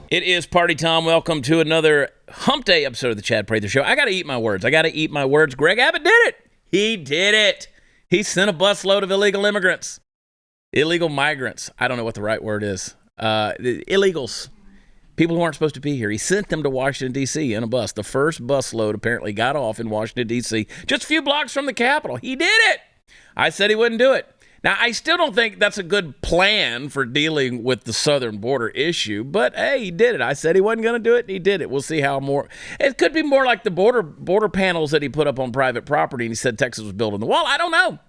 It is party time. Welcome to another hump day episode of the Chad Prather Show. I got to eat my words. Greg Abbott did it. He did it. He sent a busload of illegal immigrants. Illegal migrants. I don't know what the right word is. Illegals. People who aren't supposed to be here. He sent them to Washington, D.C. in a bus. The first busload apparently got off in Washington, D.C. just a few blocks from the Capitol. He did it. I said he wouldn't do it. Now, I still don't think that's a good plan for dealing with the southern border issue, but hey, he did it. I said he wasn't going to do it, and he did it. We'll see how more. It could be more like the border panels that he put up on private property, and he said Texas was building the wall. I don't know,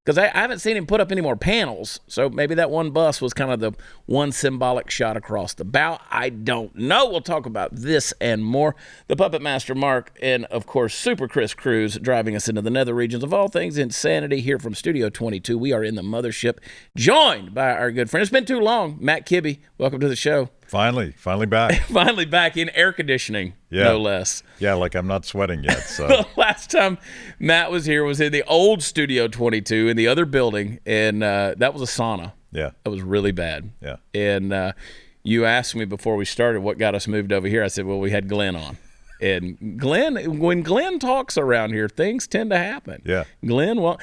because I haven't seen him put up any more panels, so maybe that one bus was kind of the one symbolic shot across the bow. I don't know. We'll talk about this and more. The Puppet Master Mark and, of course, Super Chris Cruz driving us into the nether regions of all things insanity here from Studio 22. We are in the mothership, joined by our good friend. It's been too long. Matt Kibbe, welcome to the show. Finally back. Finally back in air conditioning, no less. Yeah, like I'm not sweating yet. So last time Matt was here was in the old Studio 22 in the other building, and that was a sauna. Yeah. That was really bad. Yeah. And you asked me before we started what got us moved over here. I said, well, we had Glenn on. And Glenn, when Glenn talks around here, things tend to happen. Yeah. Glenn, well,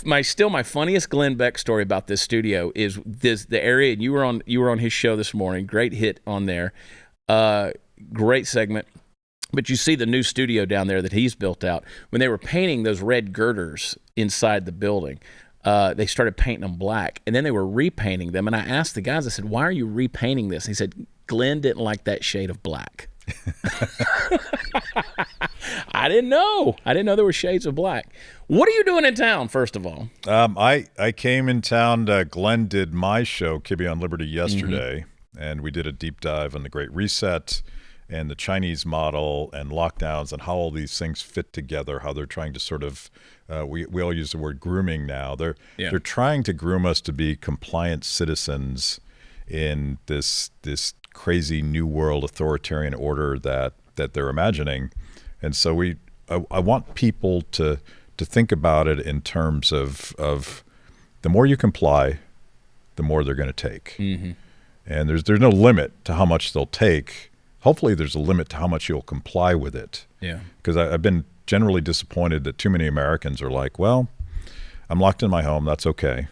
my funniest Glenn Beck story about this studio is the area, and you were on his show this morning. Great hit on there. Great segment. But you see the new studio down there that he's built out. When they were painting those red girders inside the building, they started painting them black, and then they were repainting them. And I asked the guys, I said, why are you repainting this? And he said, Glenn didn't like that shade of black. I didn't know there were shades of black. What are you doing in town, first of all? I came in town. Glenn did my show, Kibbe on Liberty, yesterday, and we did a deep dive on the Great Reset and the Chinese model and lockdowns and how all these things fit together, how they're trying to sort of we all use the word grooming now. They're trying to groom us to be compliant citizens in this crazy new world authoritarian order that they're imagining. And so I want people to think about it in terms of the more you comply, the more they're going to take. Mm-hmm. And there's no limit to how much they'll take. Hopefully there's a limit to how much you'll comply with it. Yeah. Because I've been generally disappointed that too many Americans are like, well, I'm locked in my home. That's okay.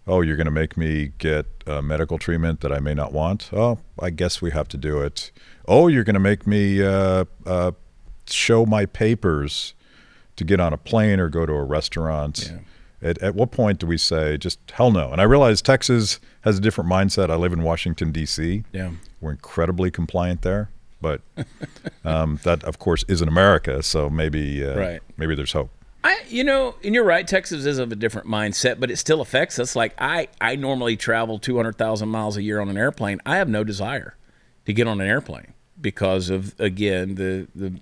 Oh, you're going to make me get medical treatment that I may not want? Oh, I guess we have to do it. Oh, you're going to make me show my papers to get on a plane or go to a restaurant. Yeah. At what point do we say, just hell no? And I realize Texas has a different mindset. I live in Washington, D.C. Yeah. We're incredibly compliant there. But that, of course, isn't America. So maybe there's hope. And you're right, Texas is of a different mindset, but it still affects us. Like I normally travel 200,000 miles a year on an airplane. I have no desire to get on an airplane because of, again, the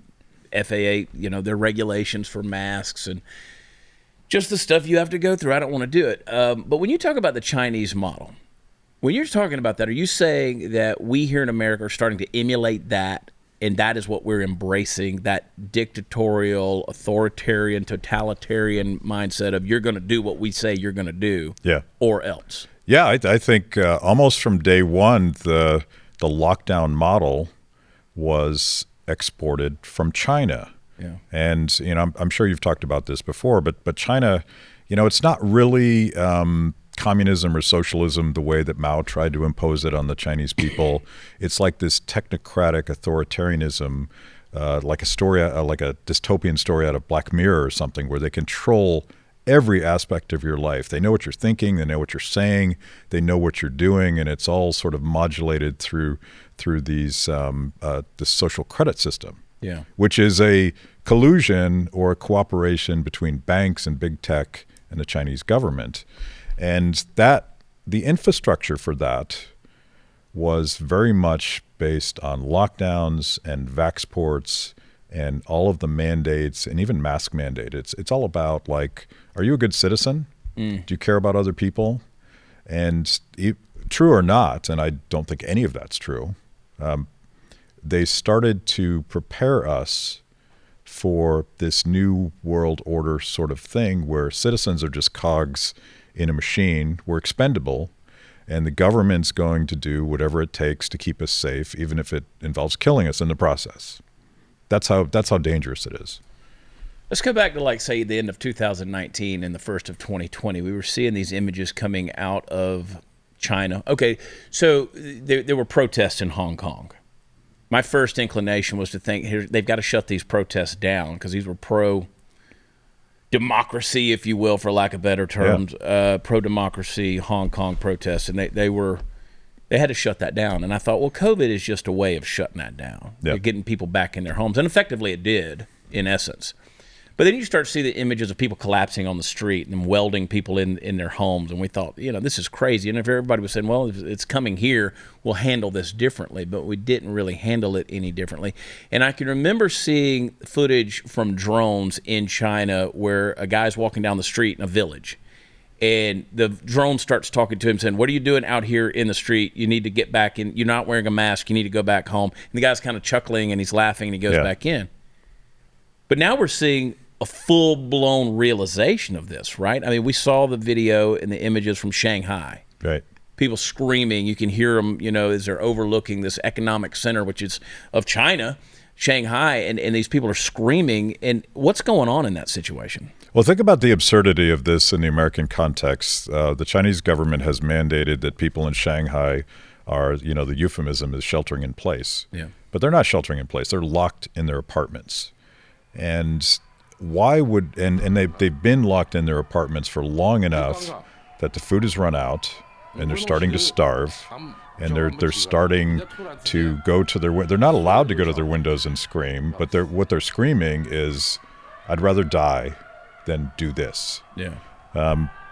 FAA, their regulations for masks and just the stuff you have to go through. I don't want to do it. But when you talk about the Chinese model, when you're talking about that, are you saying that we here in America are starting to emulate that? And that is what we're embracing, that dictatorial, authoritarian, totalitarian mindset of you're going to do what we say you're going to do, or else. Yeah, I think almost from day one, the lockdown model was exported from China. Yeah. And I'm sure you've talked about this before, but China, it's not really communism or socialism the way that Mao tried to impose it on the Chinese people. It's like this technocratic authoritarianism, like a story, like a dystopian story out of Black Mirror or something, where they control every aspect of your life. They know what you're thinking, they know what you're saying, they know what you're doing, and it's all sort of modulated through these this social credit system, which is a collusion or a cooperation between banks and big tech and the Chinese government. And the infrastructure for that was very much based on lockdowns and vaxports and all of the mandates and even mask mandate. It's all about, like, are you a good citizen? Do you care about other people? And true or not, and I don't think any of that's true, they started to prepare us for this new world order sort of thing where citizens are just cogs in a machine. We're expendable, and the government's going to do whatever it takes to keep us safe, even if it involves killing us in the process. That's how dangerous it is. Let's go back to, like, say, the end of 2019 and the first of 2020. We were seeing these images coming out of China. Okay, so there were protests in Hong Kong. My first inclination was to think, here, they've got to shut these protests down because these were pro-democracy, if you will, for lack of better terms, pro-democracy Hong Kong protests, and they had to shut that down. And I thought, well, COVID is just a way of shutting that down. You're getting people back in their homes, and effectively it did, in essence. But then you start to see the images of people collapsing on the street and welding people in their homes. And we thought, this is crazy. And if everybody was saying, well, it's coming here, we'll handle this differently. But we didn't really handle it any differently. And I can remember seeing footage from drones in China where a guy's walking down the street in a village. And the drone starts talking to him saying, what are you doing out here in the street? You need to get back in. You're not wearing a mask. You need to go back home. And the guy's kind of chuckling and he's laughing and he goes back in. But now we're seeing a full-blown realization of this, right? I mean, we saw the video and the images from Shanghai. Right. People screaming. You can hear them, as they're overlooking this economic center, which is of China, Shanghai, and these people are screaming. And what's going on in that situation? Well, think about the absurdity of this in the American context. The Chinese government has mandated that people in Shanghai are, the euphemism is sheltering in place. Yeah. But they're not sheltering in place. They're locked in their apartments. And why would they've been locked in their apartments for long enough that the food has run out and they're starting to starve, and they're starting to go to they're not allowed to go to their windows and scream, but what they're screaming is, I'd rather die than do this. Yeah.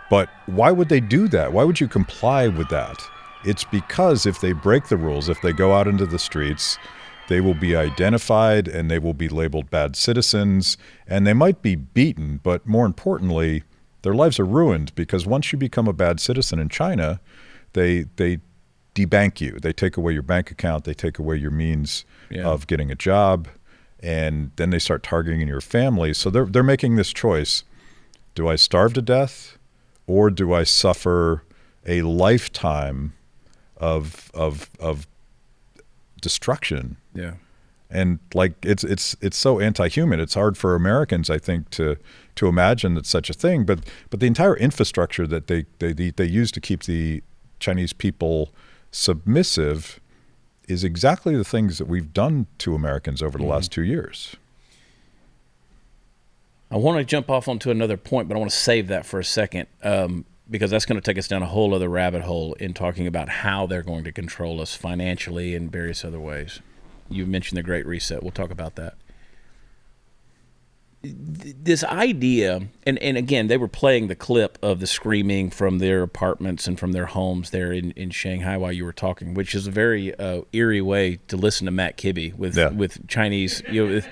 But why would they do that? Why would you comply with that? It's because if they break the rules, if they go out into the streets, they will be identified and they will be labeled bad citizens, and they might be beaten, but more importantly, their lives are ruined, because once you become a bad citizen in China, they debank you. They take away your bank account, they take away your means of getting a job, and then they start targeting your family. So they're making this choice. Do I starve to death, or do I suffer a lifetime of destruction? Yeah. And it's so anti-human. It's hard for Americans, I think, to imagine that such a thing. But the entire infrastructure that they use to keep the Chinese people submissive is exactly the things that we've done to Americans over the last 2 years. I want to jump off onto another point, but I want to save that for a second, because that's going to take us down a whole other rabbit hole in talking about how they're going to control us financially and various other ways. You mentioned the Great Reset. We'll talk about that. This idea, and again, they were playing the clip of the screaming from their apartments and from their homes there in Shanghai while you were talking, which is a very eerie way to listen to Matt Kibbe with Chinese, with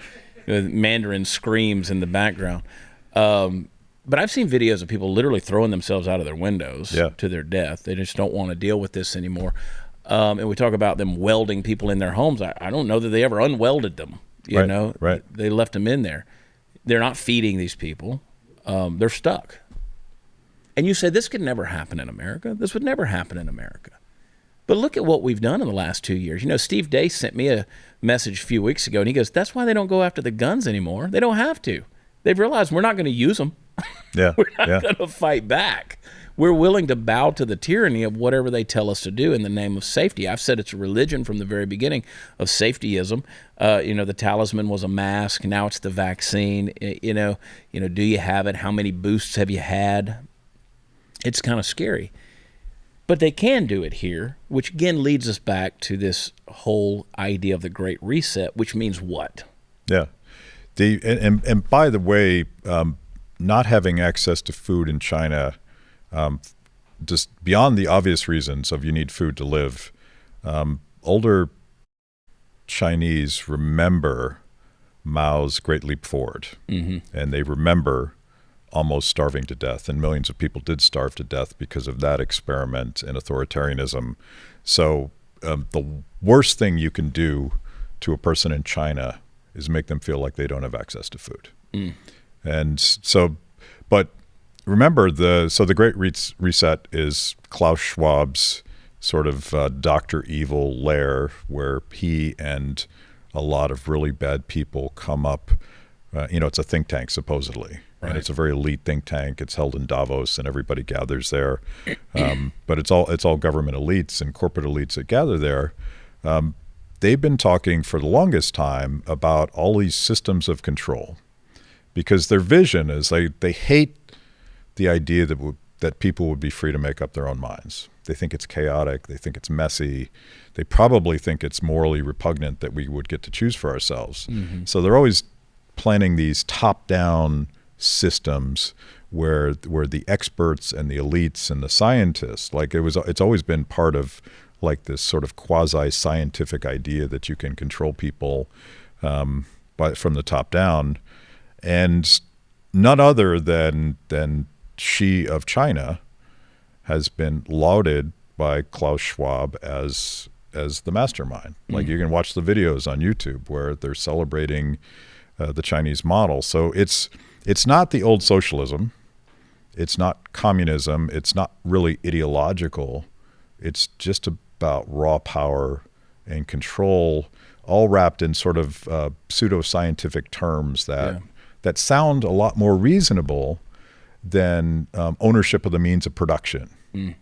Mandarin screams in the background. But I've seen videos of people literally throwing themselves out of their windows to their death. They just don't want to deal with this anymore. And we talk about them welding people in their homes. I don't know that they ever unwelded them. You know, they left them in there. They're not feeding these people. They're stuck. And you say, this could never happen in America. This would never happen in America. But look at what we've done in the last 2 years. Steve Day sent me a message a few weeks ago, and he goes, that's why they don't go after the guns anymore. They don't have to. They've realized we're not going to use them. We're not going to fight back. We're willing to bow to the tyranny of whatever they tell us to do in the name of safety. I've said it's a religion from the very beginning of safetyism. The talisman was a mask. Now it's the vaccine. Do you have it? How many boosts have you had? It's kind of scary. But they can do it here, which again leads us back to this whole idea of the Great Reset, which means what? Yeah. And by the way, not having access to food in China, just beyond the obvious reasons of you need food to live, older Chinese remember Mao's Great Leap Forward, and they remember almost starving to death, and millions of people did starve to death because of that experiment in authoritarianism. So the worst thing you can do to a person in China is make them feel like they don't have access to food. And so, but remember, the Great Reset is Klaus Schwab's sort of Dr. Evil lair where he and a lot of really bad people come up. It's a think tank, supposedly. Right. And it's a very elite think tank. It's held in Davos, and everybody gathers there. But it's all government elites and corporate elites that gather there. They've been talking for the longest time about all these systems of control, because their vision is they hate the idea that people would be free to make up their own minds. They think it's chaotic. They think it's messy. They probably think it's morally repugnant that we would get to choose for ourselves. Mm-hmm. So they're always planning these top-down systems where the experts and the elites and the scientists, it's always been part of like this sort of quasi-scientific idea that you can control people from the top down. And none other than Xi of China has been lauded by Klaus Schwab as the mastermind. Like you can watch the videos on YouTube where they're celebrating the Chinese model. So it's not the old socialism. It's not communism. It's not really ideological. It's just about raw power and control, all wrapped in sort of pseudo-scientific terms that sound a lot more reasonable than ownership of the means of production.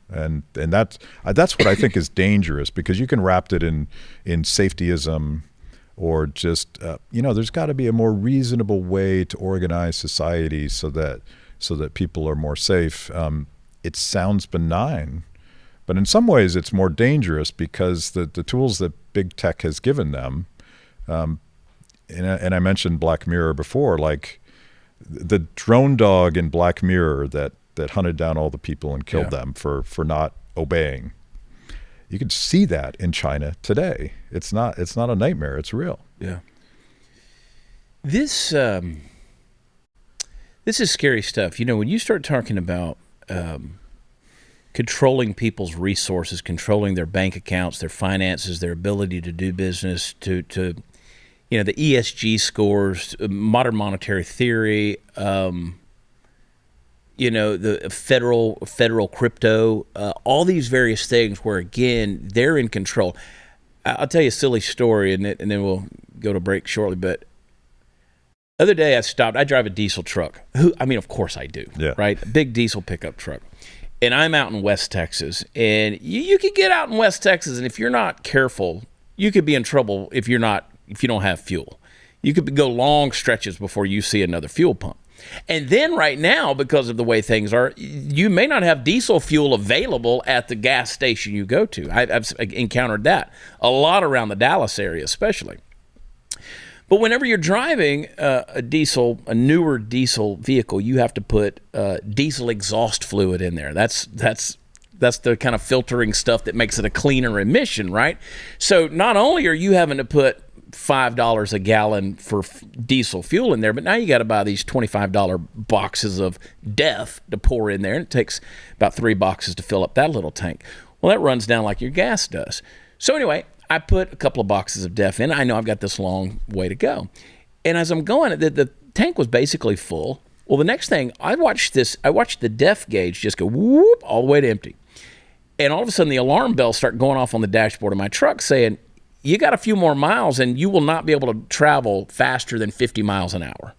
And that's what I think is dangerous, because you can wrap it in safetyism, or just there's got to be a more reasonable way to organize society so that people are more safe. It sounds benign, but in some ways it's more dangerous, because the tools that big tech has given them, and I mentioned Black Mirror before, like the drone dog in Black Mirror that hunted down all the people and killed them for not obeying. You can see that in China today. It's not a nightmare. It's real. Yeah. This is scary stuff. When you start talking about controlling people's resources, controlling their bank accounts, their finances, their ability to do business, to the ESG scores, modern monetary theory, the federal crypto, all these various things where, again, they're in control. I'll tell you a silly story, and then we'll go to break shortly. But the other day I drive a diesel truck. Of course I do, right? A big diesel pickup truck. And I'm out in West Texas. And you can get out in West Texas, and if you're not careful, you could be in trouble if you don't have fuel. You could go long stretches before you see another fuel pump. And then right now, because of the way things are, you may not have diesel fuel available at the gas station you go to. I've encountered that a lot around the Dallas area, especially. But whenever you're driving a newer diesel vehicle, you have to put diesel exhaust fluid in there. That's the kind of filtering stuff that makes it a cleaner emission, right? So not only are you having to put $5 a gallon for diesel fuel in there, but now you got to buy these $25 boxes of DEF to pour in there, and it takes about 3 boxes to fill up that little tank. Well, that runs down like your gas does. So anyway, I put a couple of boxes of DEF in. I know I've got this long way to go. And as I'm going, the tank was basically full. Well, the next thing, I watched the DEF gauge just go whoop all the way to empty. And all of a sudden, the alarm bells start going off on the dashboard of my truck saying, you got a few more miles and you will not be able to travel faster than 50 miles an hour.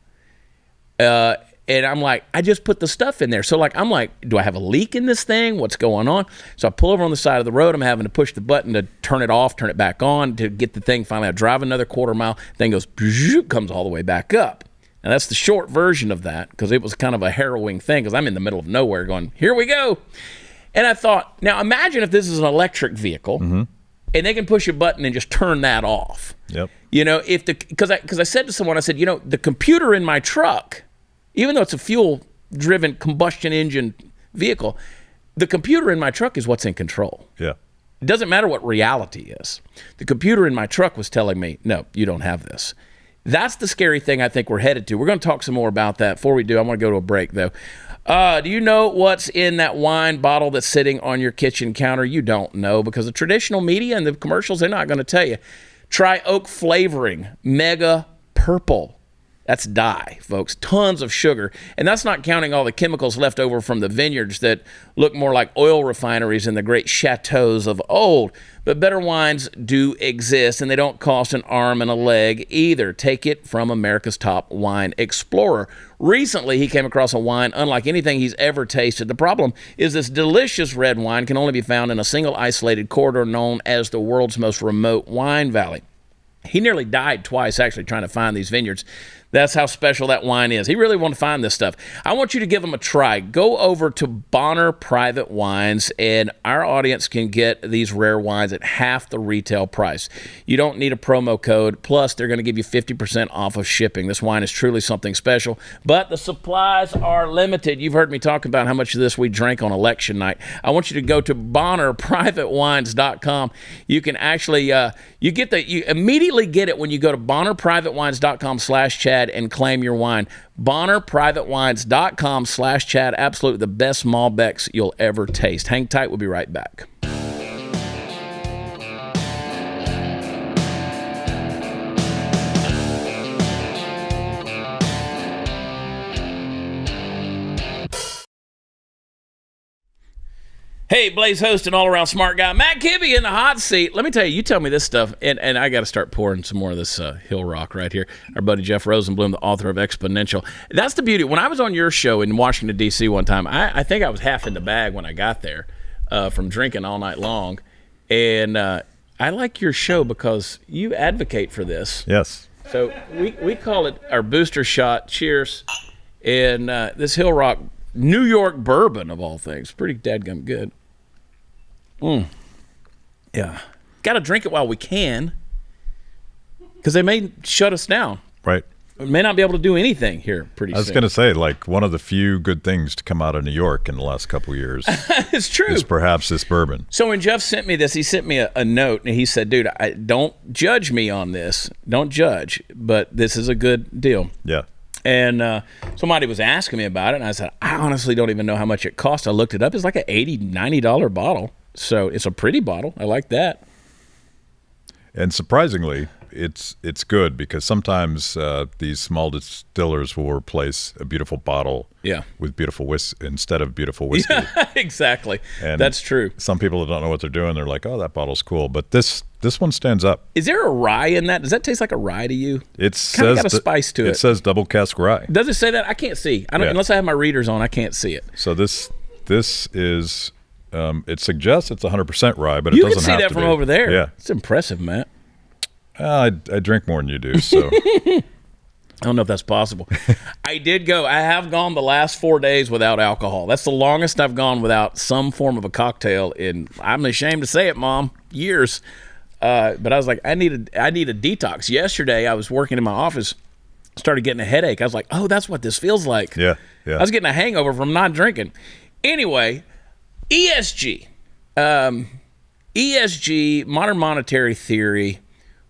And I'm like, I just put the stuff in there. So I'm like, do I have a leak in this thing? What's going on? So I pull over on the side of the road. I'm having to push the button to turn it off, turn it back on to get the thing finally. I drive another quarter mile, thing goes, comes all the way back up. And that's the short version of that, because it was kind of a harrowing thing, because I'm in the middle of nowhere going, here we go. And I thought, now imagine if this is an electric vehicle, and they can push a button and just turn that off. Yep. Because I said to someone, I said, the computer in my truck, even though it's a fuel-driven combustion engine vehicle, the computer in my truck is what's in control. Yeah. It doesn't matter what reality is. The computer in my truck was telling me, no, you don't have this. That's the scary thing I think we're headed to. We're going to talk some more about that. Before we do, I want to go to a break, though. Do you know what's in that wine bottle that's sitting on your kitchen counter? You don't know, because the traditional media and the commercials, they're not going to tell you. Try oak flavoring, Mega Purple. That's dye, folks. Tons of sugar. And that's not counting all the chemicals left over from the vineyards that look more like oil refineries in the great chateaus of old. But better wines do exist, and they don't cost an arm and a leg either. Take it from America's top wine explorer. Recently, he came across a wine unlike anything he's ever tasted. The problem is this delicious red wine can only be found in a single isolated corridor known as the world's most remote wine valley. He nearly died twice actually trying to find these vineyards. That's how special that wine is. He really wanted to find this stuff. I want you to give him a try. Go over to Bonner Private Wines, and our audience can get these rare wines at half the retail price. You don't need a promo code. Plus, they're going to give you 50% off of shipping. This wine is truly something special, but the supplies are limited. You've heard me talk about how much of this we drank on election night. I want you to go to BonnerPrivateWines.com. You can actually, you immediately get it when you go to BonnerPrivateWines.com/Chad and claim your wine. BonnerPrivateWines.com/Chad. Absolutely the best Malbecs you'll ever taste. Hang tight. We'll be right back. Hey, Blaze host and all-around smart guy, Matt Kibbe in the hot seat. Let me tell you, you tell me this stuff, and I got to start pouring some more of this Hill Rock right here. Our buddy Jeff Rosenblum, the author of Exponential. That's the beauty. When I was on your show in Washington, D.C. one time, I think I was half in the bag when I got there from drinking all night long. And I like your show because you advocate for this. Yes. So we call it our booster shot. Cheers. And this Hill Rock New York bourbon, of all things. Pretty dadgum good. Yeah. Got to drink it while we can because they may shut us down. Right. We may not be able to do anything here pretty soon. I was going to say, like, one of the few good things to come out of New York in the last couple of years it's true. is perhaps this bourbon. So when Jeff sent me this, he sent me a note, and he said, dude, don't judge me on this. Don't judge, but this is a good deal. Yeah. And somebody was asking me about it, and I said, I honestly don't even know how much it cost. I looked it up. It's like an $80, $90 bottle. So it's a pretty bottle. I like that. And surprisingly, it's good because sometimes these small distillers will replace a beautiful bottle with beautiful whiskey instead of beautiful whiskey. Exactly. And that's true. Some people that don't know what they're doing, they're like, oh, that bottle's cool. But this one stands up. Is there a rye in that? Does that taste like a rye to you? It kind of got a says spice to it. It says double cask rye. Does it say that? I can't see. Unless I have my readers on, I can't see it. So this is it suggests it's 100% rye, but it doesn't have to be. You can see that from over there. Yeah. It's impressive, Matt. I drink more than you do, so. I don't know if that's possible. I have gone the last 4 days without alcohol. That's the longest I've gone without some form of a cocktail in, I'm ashamed to say it, Mom, years. But I was like, I need a detox. Yesterday, I was working in my office, started getting a headache. I was like, oh, that's what this feels like. Yeah. I was getting a hangover from not drinking. Anyway, ESG. ESG, modern monetary theory.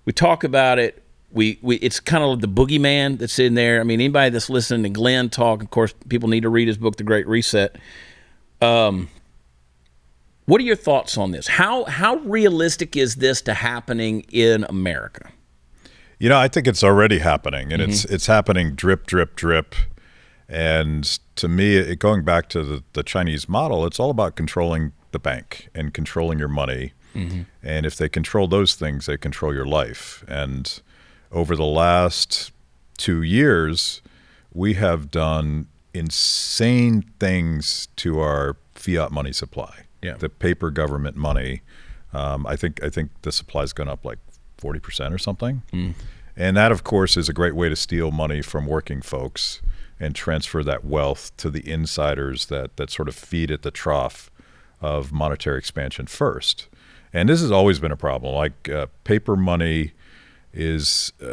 We talk about it. It's kind of the boogeyman that's in there. I mean, anybody that's listening to Glenn talk, of course, people need to read his book, The Great Reset. What are your thoughts on this? How realistic is this to happening in America? You know, I think it's already happening, and it's happening drip, drip, drip. And to me, going back to the Chinese model, it's all about controlling the bank and controlling your money. And if they control those things, they control your life. And over the last 2 years, we have done insane things to our fiat money supply. Yeah. The paper government money. I think the supply's gone up like 40% or something. And that, of course, is a great way to steal money from working folks and transfer that wealth to the insiders that sort of feed at the trough of monetary expansion first. And this has always been a problem. Like paper money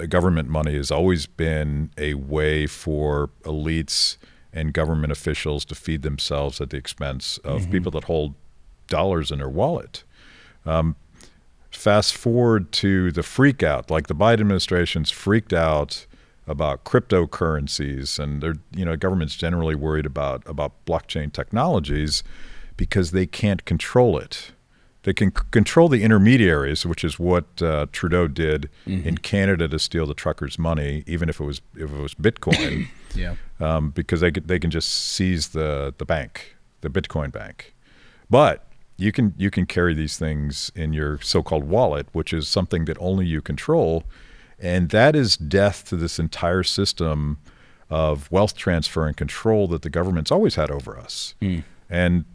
government money has always been a way for elites and government officials to feed themselves at the expense of people that hold dollars in their wallet. Fast forward to the freak out, like the Biden administration's freaked out about cryptocurrencies, and government's generally worried about blockchain technologies because they can't control it. They can control the intermediaries, which is what Trudeau did in Canada to steal the truckers' money, even if it was Bitcoin. Because they can just seize the bank, the Bitcoin bank. But you can carry these things in your so-called wallet, which is something that only you control, and that is death to this entire system of wealth transfer and control that the government's always had over us. And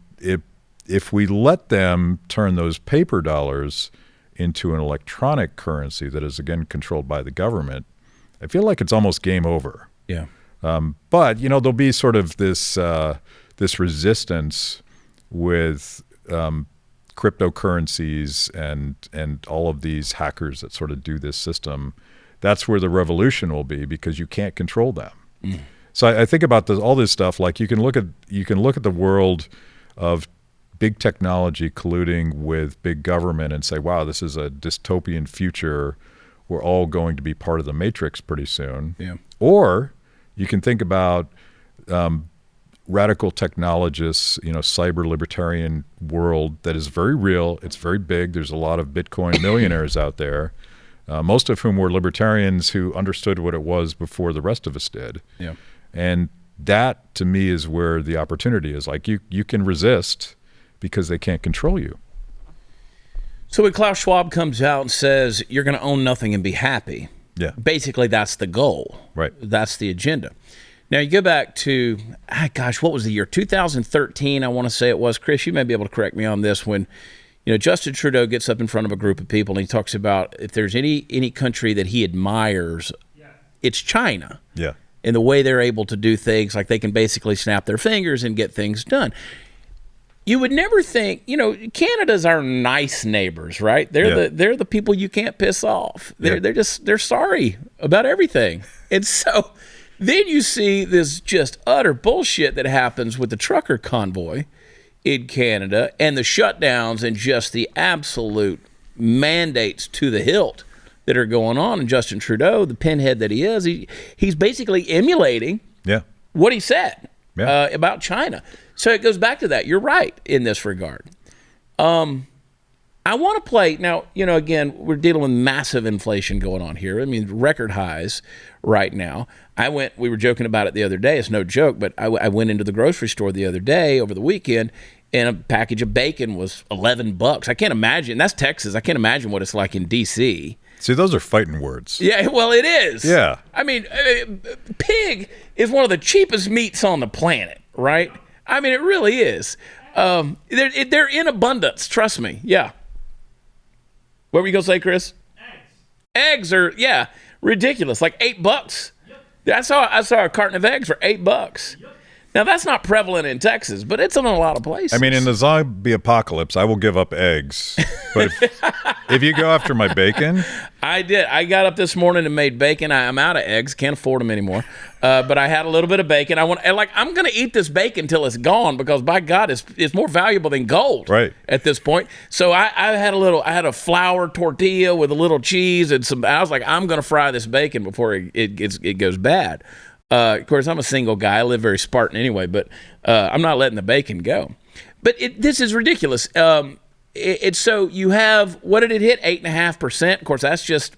if we let them turn those paper dollars into an electronic currency that is, again, controlled by the government, I feel like it's almost game over. Yeah. But, there'll be sort of this resistance with cryptocurrencies and all of these hackers that sort of do this system. That's where the revolution will be, because you can't control them. So I think about all this stuff. Like you can look at the world of big technology colluding with big government and say, wow, this is a dystopian future. We're all going to be part of the matrix pretty soon. Yeah. Or you can think about radical technologists, cyber libertarian world that is very real. It's very big. There's a lot of Bitcoin millionaires out there, most of whom were libertarians who understood what it was before the rest of us did. Yeah. And that, to me, is where the opportunity is. Like you can resist because they can't control you. So when Klaus Schwab comes out and says you're going to own nothing and be happy, basically that's the goal. Right. That's the agenda. Now you go back to, what was the year? 2013, I want to say it was. Chris, you may be able to correct me on this, when Justin Trudeau gets up in front of a group of people and he talks about if there's any country that he admires, it's China. Yeah. And the way they're able to do things, like they can basically snap their fingers and get things done. You would never think, Canada's our nice neighbors, right? They're the people you can't piss off. They're sorry about everything. And so then you see this just utter bullshit that happens with the trucker convoy in Canada and the shutdowns and just the absolute mandates to the hilt that are going on. And Justin Trudeau, the pinhead that he is, he's basically emulating what he said about China. So it goes back to that. You're right in this regard. I want to play now. Again, we're dealing with massive inflation going on here. I mean, record highs right now. We were joking about it the other day. It's no joke, but I went into the grocery store the other day over the weekend, and a package of bacon was $11. I can't imagine. That's Texas. I can't imagine what it's like in D.C. See, those are fighting words. Yeah, well, it is. Yeah. I mean, pig is one of the cheapest meats on the planet, right? I mean, it really is. They're in abundance. Trust me. Yeah. What were you going to say, Chris? Eggs are, ridiculous. Like $8. Yep. I saw a carton of eggs for $8. Yep. Now, that's not prevalent in Texas, but it's in a lot of places. I mean, in the zombie apocalypse, I will give up eggs. But if you go after my bacon... I did. I got up this morning and made bacon. I'm out of eggs. Can't afford them anymore. But I had a little bit of bacon. I'm going to eat this bacon till it's gone, because, by God, it's more valuable than gold at this point. So I had a flour tortilla with a little cheese and some... I was like, I'm going to fry this bacon before it goes bad. Of course, I'm a single guy. I live very Spartan anyway, but I'm not letting the bacon go. But this is ridiculous. So you have, what did it hit? 8.5%. Of course, that's just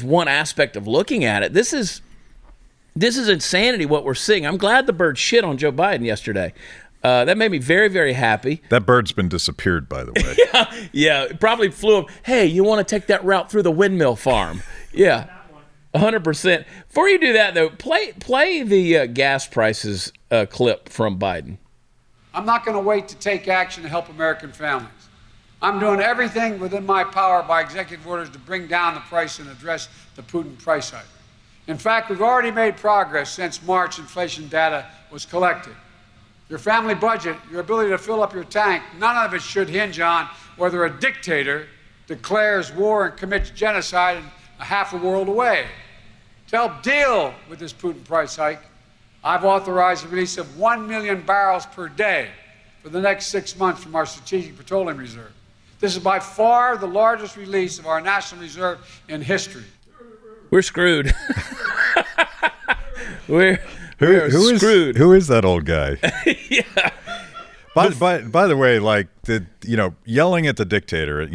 one aspect of looking at it. This is insanity what we're seeing. I'm glad the bird shit on Joe Biden yesterday. That made me very, very happy. That bird's been disappeared, by the way. Yeah, it probably flew up. Hey, you want to take that route through the windmill farm? Yeah. 100%. Before you do that, though, play the gas prices clip from Biden. I'm not going to wait to take action to help American families. I'm doing everything within my power by executive orders to bring down the price and address the Putin price hike. In fact, we've already made progress since March inflation data was collected. Your family budget, your ability to fill up your tank, none of it should hinge on whether a dictator declares war and commits genocide a half a world away. To help deal with this Putin price hike, I've authorized the release of 1 million barrels per day for the next 6 months from our Strategic Petroleum Reserve. This is by far the largest release of our national reserve in history. We're screwed. We're screwed. Who is that old guy? Yeah. By the way, like yelling at the dictator,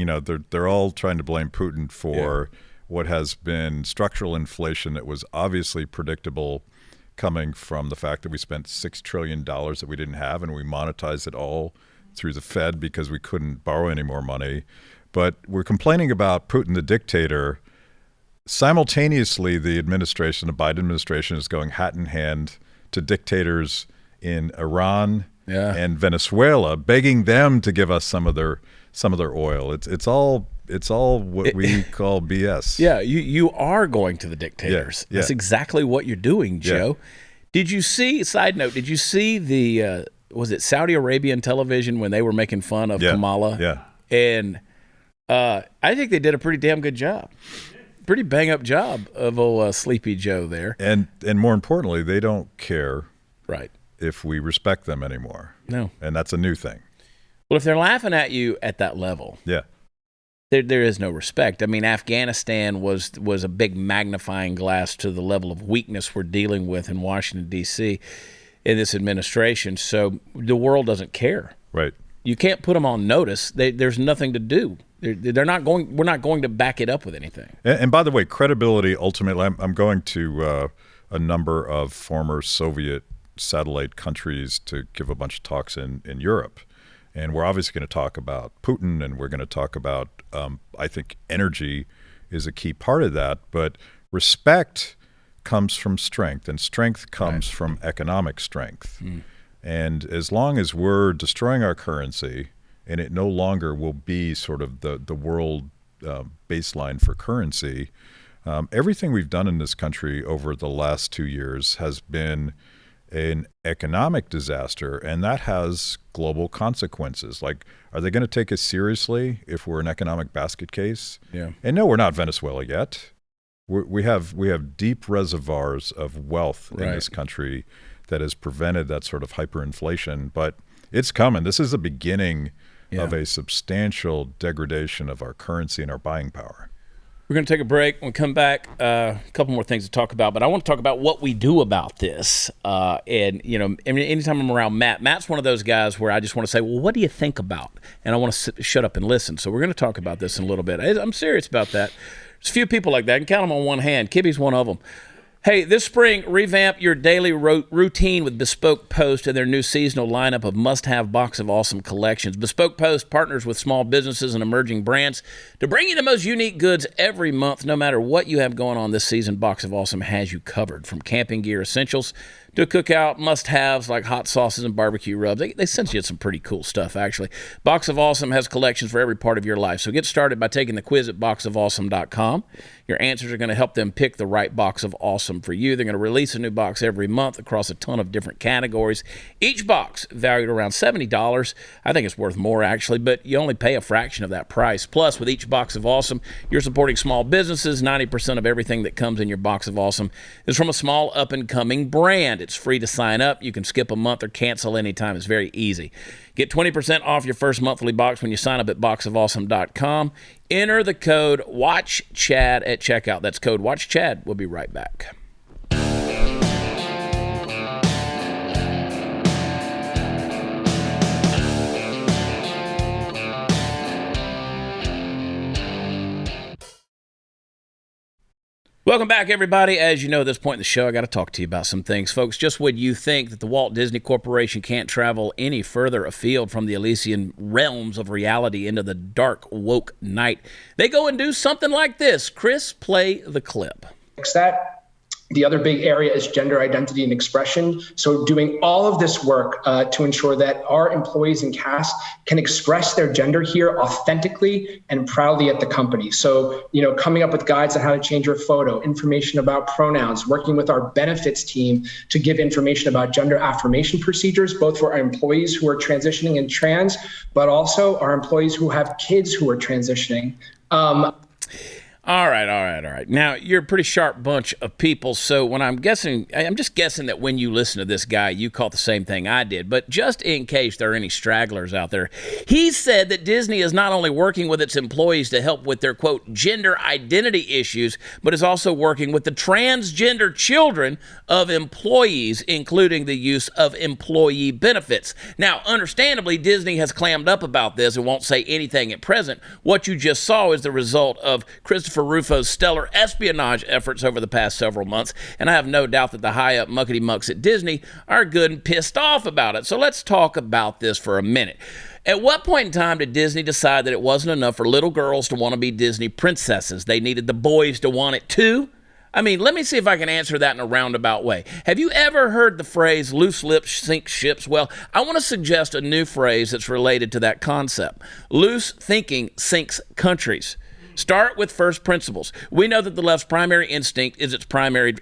they're all trying to blame Putin for what has been structural inflation that was obviously predictable, coming from the fact that we spent $6 trillion that we didn't have, and we monetized it all through the Fed because we couldn't borrow any more money. But we're complaining about Putin, the dictator. Simultaneously, the Biden administration is going hat in hand to dictators in Iran and Venezuela, begging them to give us some of their oil. It's all what we call BS. Yeah, you are going to the dictators. Yeah. That's exactly what you're doing, Joe. Yeah. Did you see? Side note: did you see the was it Saudi Arabian television when they were making fun of Kamala? Yeah, and I think they did a pretty damn good job. Pretty bang up job of old Sleepy Joe there. And more importantly, they don't care, right, if we respect them anymore. No, and that's a new thing. Well, if they're laughing at you at that level, there is no respect. I mean, Afghanistan was a big magnifying glass to the level of weakness we're dealing with in Washington, D.C. in this administration. So the world doesn't care. Right. You can't put them on notice. There's nothing to do. They're not going. We're not going to back it up with anything. And by the way, credibility ultimately. I'm going to a number of former Soviet satellite countries to give a bunch of talks in Europe, and we're obviously going to talk about Putin, and we're going to talk about. I think energy is a key part of that, but respect comes from strength, and strength comes from economic strength. And as long as we're destroying our currency, and it no longer will be sort of the world baseline for currency, everything we've done in this country over the last 2 years has been an economic disaster, and that has global consequences. Like, are they going to take us seriously if we're an economic basket case? Yeah. And no, we're not Venezuela yet. We have deep reservoirs of wealth in this country that has prevented that sort of hyperinflation, but it's coming. This is the beginning of a substantial degradation of our currency and our buying power. We're going to take a break. When we come back, a couple more things to talk about, but I want to talk about what we do about this. And anytime I'm around Matt's one of those guys where I just want to say, well, what do you think about? And I want to shut up and listen. So we're going to talk about this in a little bit. I'm serious about that. There's a few people like that. I can count them on one hand. Kibbe's one of them. Hey, this spring, revamp your daily routine with Bespoke Post and their new seasonal lineup of must-have Box of Awesome collections. Bespoke Post partners with small businesses and emerging brands to bring you the most unique goods every month. No matter what you have going on this season, Box of Awesome has you covered. From camping gear essentials to cookout must-haves like hot sauces and barbecue rubs. They sent you some pretty cool stuff, actually. Box of Awesome has collections for every part of your life. So get started by taking the quiz at boxofawesome.com. Your answers are going to help them pick the right Box of Awesome for you. They're going to release a new box every month across a ton of different categories. Each box valued around $70. I think it's worth more, actually, but you only pay a fraction of that price. Plus, with each Box of Awesome, you're supporting small businesses. 90% of everything that comes in your Box of Awesome is from a small up-and-coming brand. It's free to sign up. You can skip a month or cancel anytime. It's very easy. Get 20% off your first monthly box when you sign up at boxofawesome.com. Enter the code WATCHCHAD at checkout. That's code WATCHCHAD. We'll be right back. Welcome back, everybody. As you know, at this point in the show, I got to talk to you about some things. Folks, just when you think that the Walt Disney Corporation can't travel any further afield from the Elysian realms of reality into the dark, woke night, they go and do something like this. Chris, play the clip. That. The other big area is gender identity and expression. So doing all of this work to ensure that our employees and cast can express their gender here authentically and proudly at the company. So, coming up with guides on how to change your photo, information about pronouns, working with our benefits team to give information about gender affirmation procedures, both for our employees who are transitioning and trans, but also our employees who have kids who are transitioning. All right. Now, you're a pretty sharp bunch of people, so when I'm just guessing that when you listen to this guy, you caught the same thing I did. But just in case there are any stragglers out there, he said that Disney is not only working with its employees to help with their, quote, gender identity issues, but is also working with the transgender children of employees, including the use of employee benefits. Now, understandably, Disney has clammed up about this and won't say anything at present. What you just saw is the result of Christopher Rufo's stellar espionage efforts over the past several months, and I have no doubt that the high-up muckety-mucks at Disney are good and pissed off about it. So let's talk about this for a minute. At what point in time did Disney decide that it wasn't enough for little girls to want to be Disney princesses? They needed the boys to want it too? I mean, let me see if I can answer that in a roundabout way. Have you ever heard the phrase, loose lips sink ships? Well, I want to suggest a new phrase that's related to that concept. Loose thinking sinks countries. Start with first principles. We know that the left's primary instinct is its primary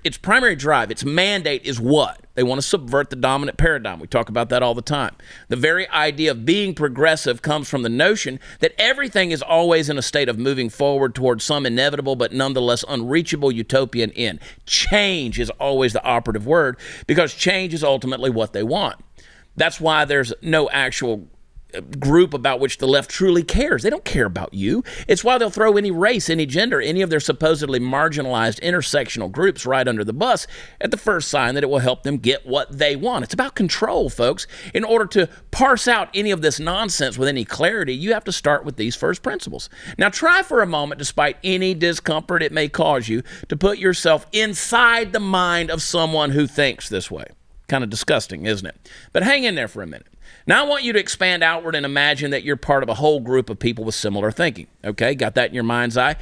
drive. Its mandate is what? They want to subvert the dominant paradigm. We talk about that all the time. The very idea of being progressive comes from the notion that everything is always in a state of moving forward towards some inevitable but nonetheless unreachable utopian end. Change is always the operative word because change is ultimately what they want. That's why there's no actual group about which the left truly cares. They don't care about you. It's why they'll throw any race, any gender, any of their supposedly marginalized intersectional groups right under the bus at the first sign that it will help them get what they want. It's about control, folks. In order to parse out any of this nonsense with any clarity, you have to start with these first principles. Now, try for a moment, despite any discomfort it may cause you, to put yourself inside the mind of someone who thinks this way. Kind of disgusting, isn't it? But hang in there for a minute. Now I want you to expand outward and imagine that you're part of a whole group of people with similar thinking. Okay, got that in your mind's eye?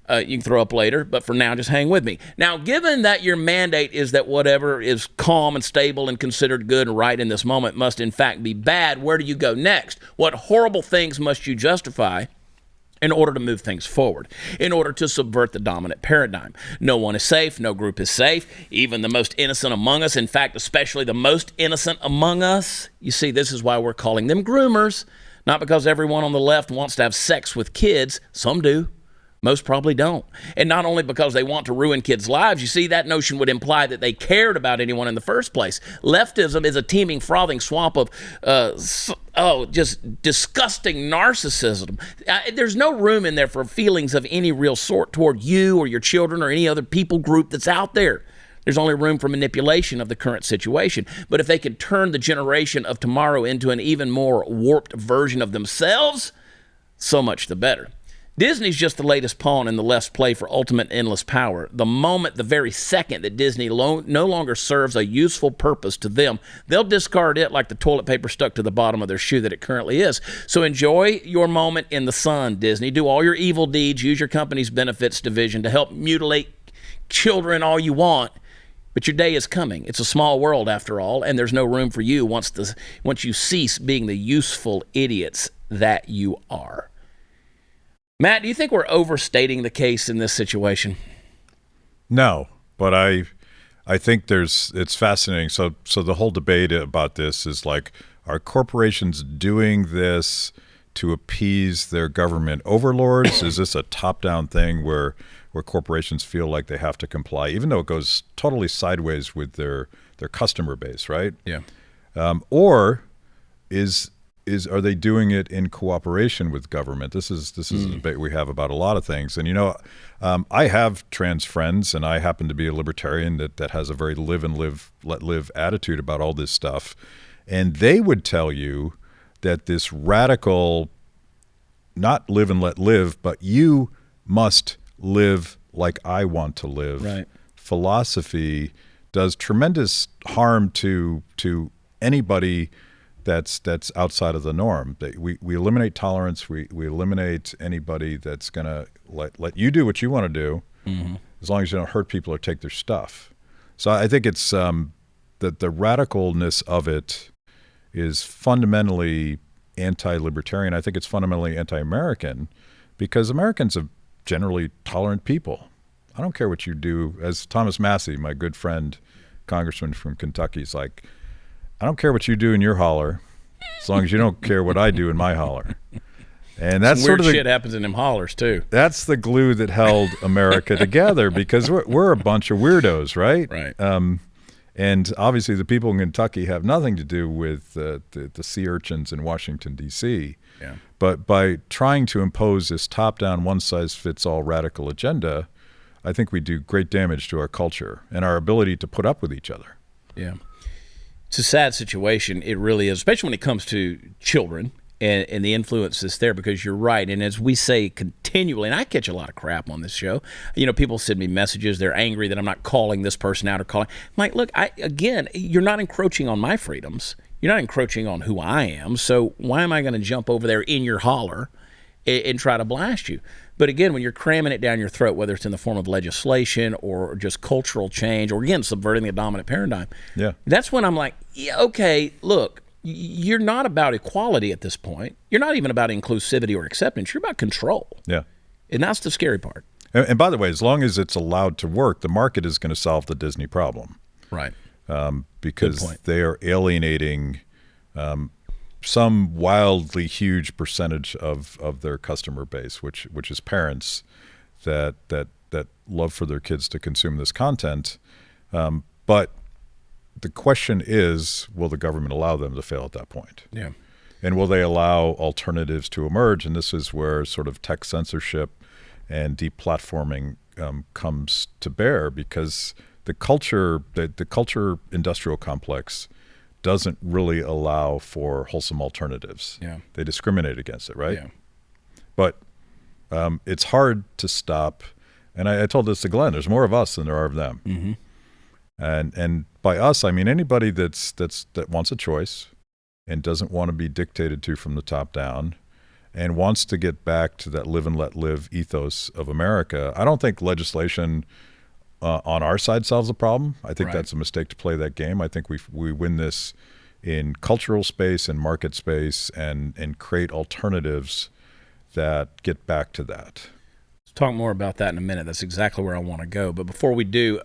You can throw up later, but for now, just hang with me. Now, given that your mandate is that whatever is calm and stable and considered good and right in this moment must in fact be bad, where do you go next? What horrible things must you justify in order to move things forward, in order to subvert the dominant paradigm? No one is safe. No group is safe. Even the most innocent among us, in fact, especially the most innocent among us. You see, this is why we're calling them groomers. Not because everyone on the left wants to have sex with kids. Some do. Most probably don't. And not only because they want to ruin kids' lives. You see, that notion would imply that they cared about anyone in the first place. Leftism is a teeming, frothing swamp of just disgusting narcissism. There's no room in there for feelings of any real sort toward you or your children or any other people group that's out there. There's only room for manipulation of the current situation. But if they could turn the generation of tomorrow into an even more warped version of themselves, so much the better. Disney's just the latest pawn in the left's play for ultimate endless power. The very second that Disney no longer serves a useful purpose to them, they'll discard it like the toilet paper stuck to the bottom of their shoe that it currently is. So enjoy your moment in the sun, Disney. Do all your evil deeds. Use your company's benefits division to help mutilate children all you want. But your day is coming. It's a small world after all, and there's no room for you once you cease being the useful idiots that you are. Matt, do you think we're overstating the case in this situation? No, but I think it's fascinating. So the whole debate about this is like, are corporations doing this to appease their government overlords? Is this a top-down thing where corporations feel like they have to comply, even though it goes totally sideways with their customer base, right? Yeah. Or are they doing it in cooperation with government? This is a debate we have about a lot of things. And, I have trans friends, and I happen to be a libertarian that has a very live and let live attitude about all this stuff. And they would tell you that this radical, not live and let live, but you must live like I want to live, right, philosophy does tremendous harm to anybody that's outside of the norm. We eliminate tolerance. We eliminate anybody that's going to let you do what you want to do, as long as you don't hurt people or take their stuff. So I think it's that the radicalness of it is fundamentally anti-libertarian. I think it's fundamentally anti-American, because Americans are generally tolerant people. I don't care what you do. As Thomas Massey, my good friend, congressman from Kentucky, is like, I don't care what you do in your holler, as long as you don't care what I do in my holler. And that's Some sort weird of the shit happens in them hollers too. That's the glue that held America together, because we're a bunch of weirdos, right? Right. And obviously the people in Kentucky have nothing to do with the sea urchins in Washington, D.C. Yeah. But by trying to impose this top-down, one-size-fits-all radical agenda, I think we do great damage to our culture and our ability to put up with each other. Yeah. It's a sad situation. It really is, especially when it comes to children and the influence that's there, because you're right. And as we say continually, and I catch a lot of crap on this show, people send me messages. They're angry that I'm not calling this person out or calling. I'm like, look, again, you're not encroaching on my freedoms. You're not encroaching on who I am. So why am I going to jump over there in your holler and try to blast you? But again, when you're cramming it down your throat, whether it's in the form of legislation or just cultural change, or again, subverting the dominant paradigm, that's when I'm like, yeah, okay, look, you're not about equality at this point. You're not even about inclusivity or acceptance. You're about control. Yeah. And that's the scary part. And by the way, as long as it's allowed to work, the market is going to solve the Disney problem. Right. Because they are alienating some wildly huge percentage of their customer base, which is parents that love for their kids to consume this content. But the question is, will the government allow them to fail at that point? Yeah. And will they allow alternatives to emerge? And this is where sort of tech censorship and deplatforming comes to bear, because the culture industrial complex doesn't really allow for wholesome alternatives. Yeah. They discriminate against it, right? Yeah. But it's hard to stop. And I told this to Glenn, there's more of us than there are of them. Mm-hmm. And by us, I mean anybody that wants a choice and doesn't want to be dictated to from the top down and wants to get back to that live and let live ethos of America. I don't think legislation on our side solves the problem. I think that's a mistake to play that game. I think we win this in cultural space and market space and create alternatives that get back to that. Let's talk more about that in a minute. That's exactly where I want to go. But before we do,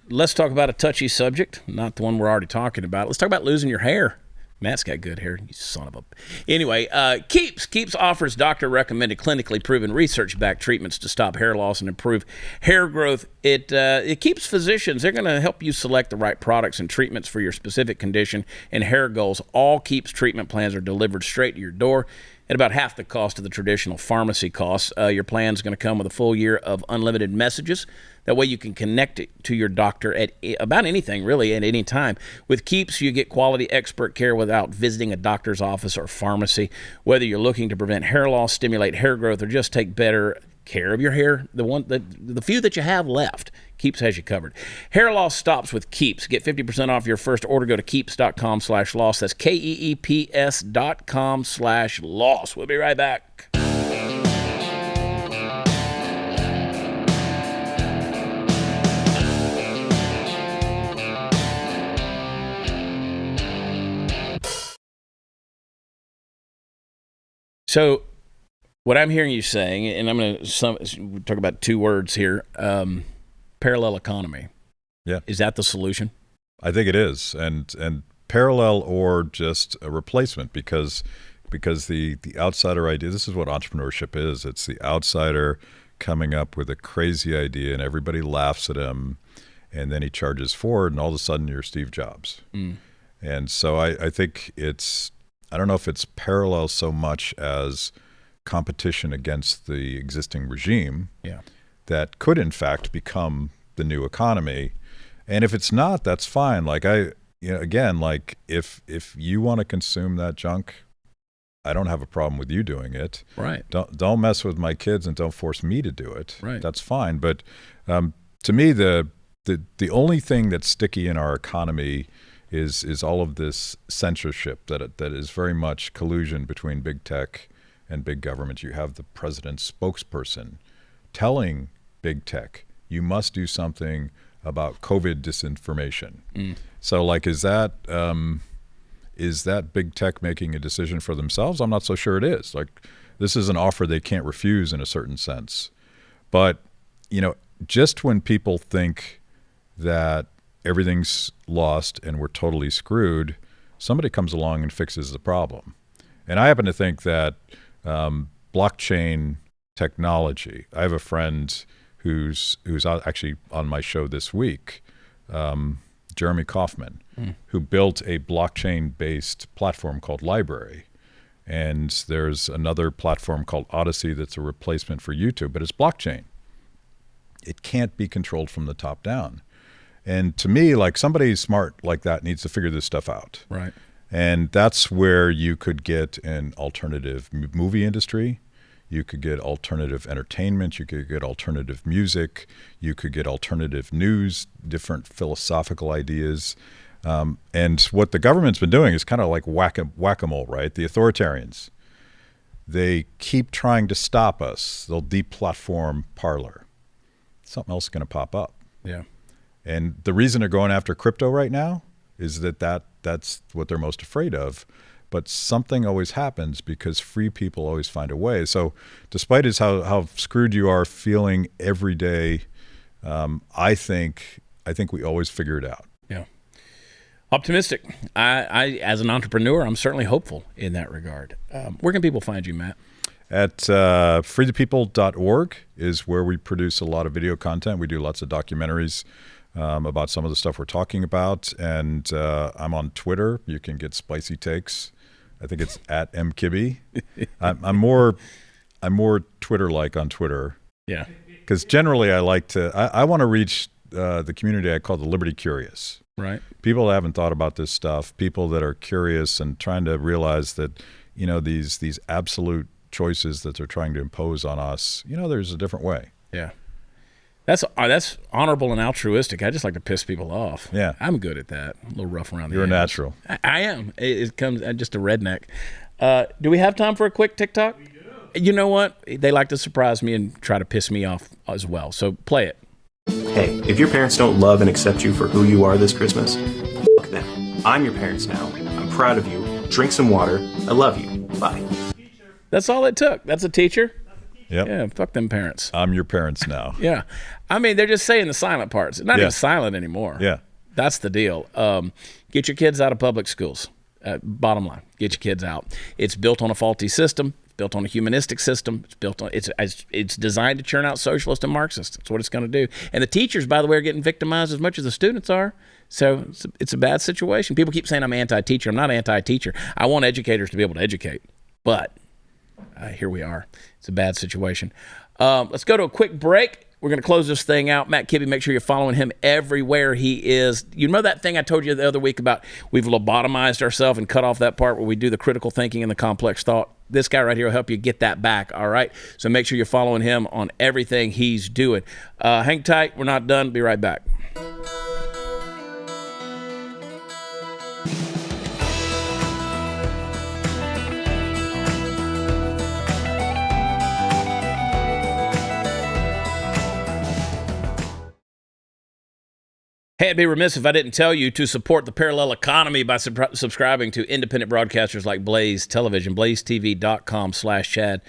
let's talk about a touchy subject, not the one we're already talking about. Let's talk about losing your hair. Matt's got good hair, you son of a... Anyway, Keeps offers doctor-recommended, clinically proven, research-backed treatments to stop hair loss and improve hair growth. It keeps physicians. They're going to help you select the right products and treatments for your specific condition and hair goals. All Keeps treatment plans are delivered straight to your door at about half the cost of the traditional pharmacy costs. Your plan is going to come with a full year of unlimited messages. That way you can connect it to your doctor at about anything, really, at any time. With Keeps, you get quality expert care without visiting a doctor's office or pharmacy. Whether you're looking to prevent hair loss, stimulate hair growth, or just take better care of your hair, the few that you have left, Keeps has you covered. Hair loss stops with Keeps. Get 50% off your first order. Go to keeps.com/loss. That's KEEPS.com/loss. We'll be right back. So what I'm hearing you saying, and I'm going to talk about two words here, parallel economy. Yeah. Is that the solution? I think it is. And parallel or just a replacement, because the outsider idea, this is what entrepreneurship is. It's the outsider coming up with a crazy idea and everybody laughs at him, and then he charges forward and all of a sudden you're Steve Jobs. And so I think I don't know if it's parallel so much as competition against the existing regime that could in fact become the new economy. And if it's not, that's fine. Like if you want to consume that junk, I don't have a problem with you doing it. Right. Don't mess with my kids and don't force me to do it. Right. That's fine. But to me, the only thing that's sticky in our economy is all of this censorship that is very much collusion between big tech and big government. You have the president's spokesperson telling big tech, you must do something about COVID disinformation. So like, is that big tech making a decision for themselves? I'm not so sure it is. Like, this is an offer they can't refuse in a certain sense. But, just when people think that everything's lost and we're totally screwed, somebody comes along and fixes the problem. And I happen to think that blockchain technology. I have a friend who's actually on my show this week, Jeremy Kaufman, who built a blockchain-based platform called Library. And there's another platform called Odyssey that's a replacement for YouTube, but it's blockchain. It can't be controlled from the top down. And to me, like, somebody smart like that needs to figure this stuff out. Right. And that's where you could get an alternative movie industry. You could get alternative entertainment. You could get alternative music. You could get alternative news, different philosophical ideas. And what the government's been doing is kind of like whack-a-mole, right? The authoritarians, they keep trying to stop us. They'll deplatform Parler. Something else is going to pop up. Yeah. And the reason they're going after crypto right now is that's what they're most afraid of. But something always happens because free people always find a way. So despite how screwed you are feeling every day, I think we always figure it out. Yeah. Optimistic. I as an entrepreneur, I'm certainly hopeful in that regard. Where can people find you, Matt? At freethepeople.org is where we produce a lot of video content. We do lots of documentaries about some of the stuff we're talking about. And I'm on Twitter. You can get spicy takes. I think it's at mkibbe. I'm more Twitter-like on Twitter. Yeah. Because generally I want to reach the community I call the liberty curious. Right. People that haven't thought about this stuff, people that are curious and trying to realize that, these absolute choices that they're trying to impose on us, there's a different way. Yeah. That's honorable and altruistic. I just like to piss people off. Yeah. I'm good at that. I'm a little rough around the You're a edges. natural. I am. It comes, I'm just a redneck. Do we have time for a quick TikTok? We do. You know what? They like to surprise me and try to piss me off as well. So play it. Hey, if your parents don't love and accept you for who you are this Christmas, fuck them. I'm your parents now. I'm proud of you. Drink some water. I love you. Bye. That's all it took. That's a teacher. Yep. Yeah, fuck them parents. I'm your parents now. Yeah. I mean, they're just saying the silent parts. It's not even silent anymore. Yeah. That's the deal. Get your kids out of public schools. Bottom line, get your kids out. It's built on a faulty system. It's built on a humanistic system. It's designed to churn out socialists and Marxists. That's what it's going to do. And the teachers, by the way, are getting victimized as much as the students are. So it's a bad situation. People keep saying I'm anti-teacher. I'm not anti-teacher. I want educators to be able to educate. But here we are. It's a bad situation. Let's go to a quick break. We're going to close this thing out. Matt Kibbe, make sure you're following him everywhere he is. You know that thing I told you the other week about we've lobotomized ourselves and cut off that part where we do the critical thinking and the complex thought? This guy right here will help you get that back, all right? So make sure you're following him on everything he's doing. Hang tight. We're not done. Be right back. Hey, I'd be remiss if I didn't tell you to support the parallel economy by subscribing to independent broadcasters like Blaze Television, blazetv.com/Chad.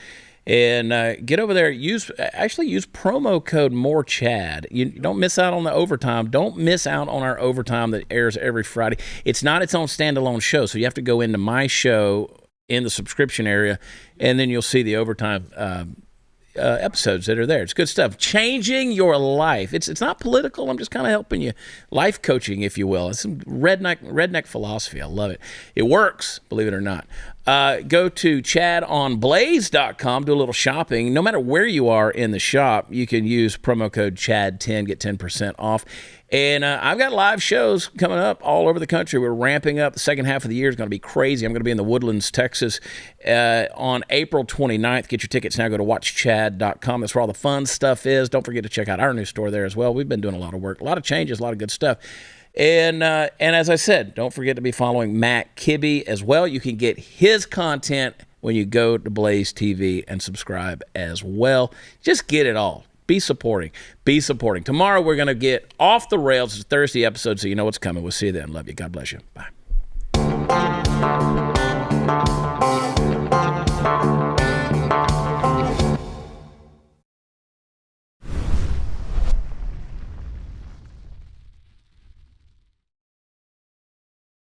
And get over there. Use promo code MORECHAD. You don't miss out on the overtime. Don't miss out on our overtime that airs every Friday. It's not its own standalone show, so you have to go into my show in the subscription area, and then you'll see the overtime episodes that are there. It's good stuff. Changing your life. It's not political. I'm just kind of helping you. Life coaching, if you will. It's some redneck philosophy. I love it. It works, believe it or not. Go to chadonblaze.com, do a little shopping. No matter where you are in the shop, you can use promo code CHAD10, get 10% off. And I've got live shows coming up all over the country. We're ramping up. The second half of the year is going to be crazy. I'm going to be in the Woodlands, Texas on April 29th. Get your tickets now. Go to watchchad.com. That's where all the fun stuff is. Don't forget to check out our new store there as well. We've been doing a lot of work, a lot of changes, a lot of good stuff. And as I said, don't forget to be following Matt Kibbe as well. You can get his content when you go to Blaze TV and subscribe as well. Just get it all. Be supporting. Be supporting. Tomorrow we're going to get off the rails. It's a Thursday episode, so you know what's coming. We'll see you then. Love you. God bless you. Bye.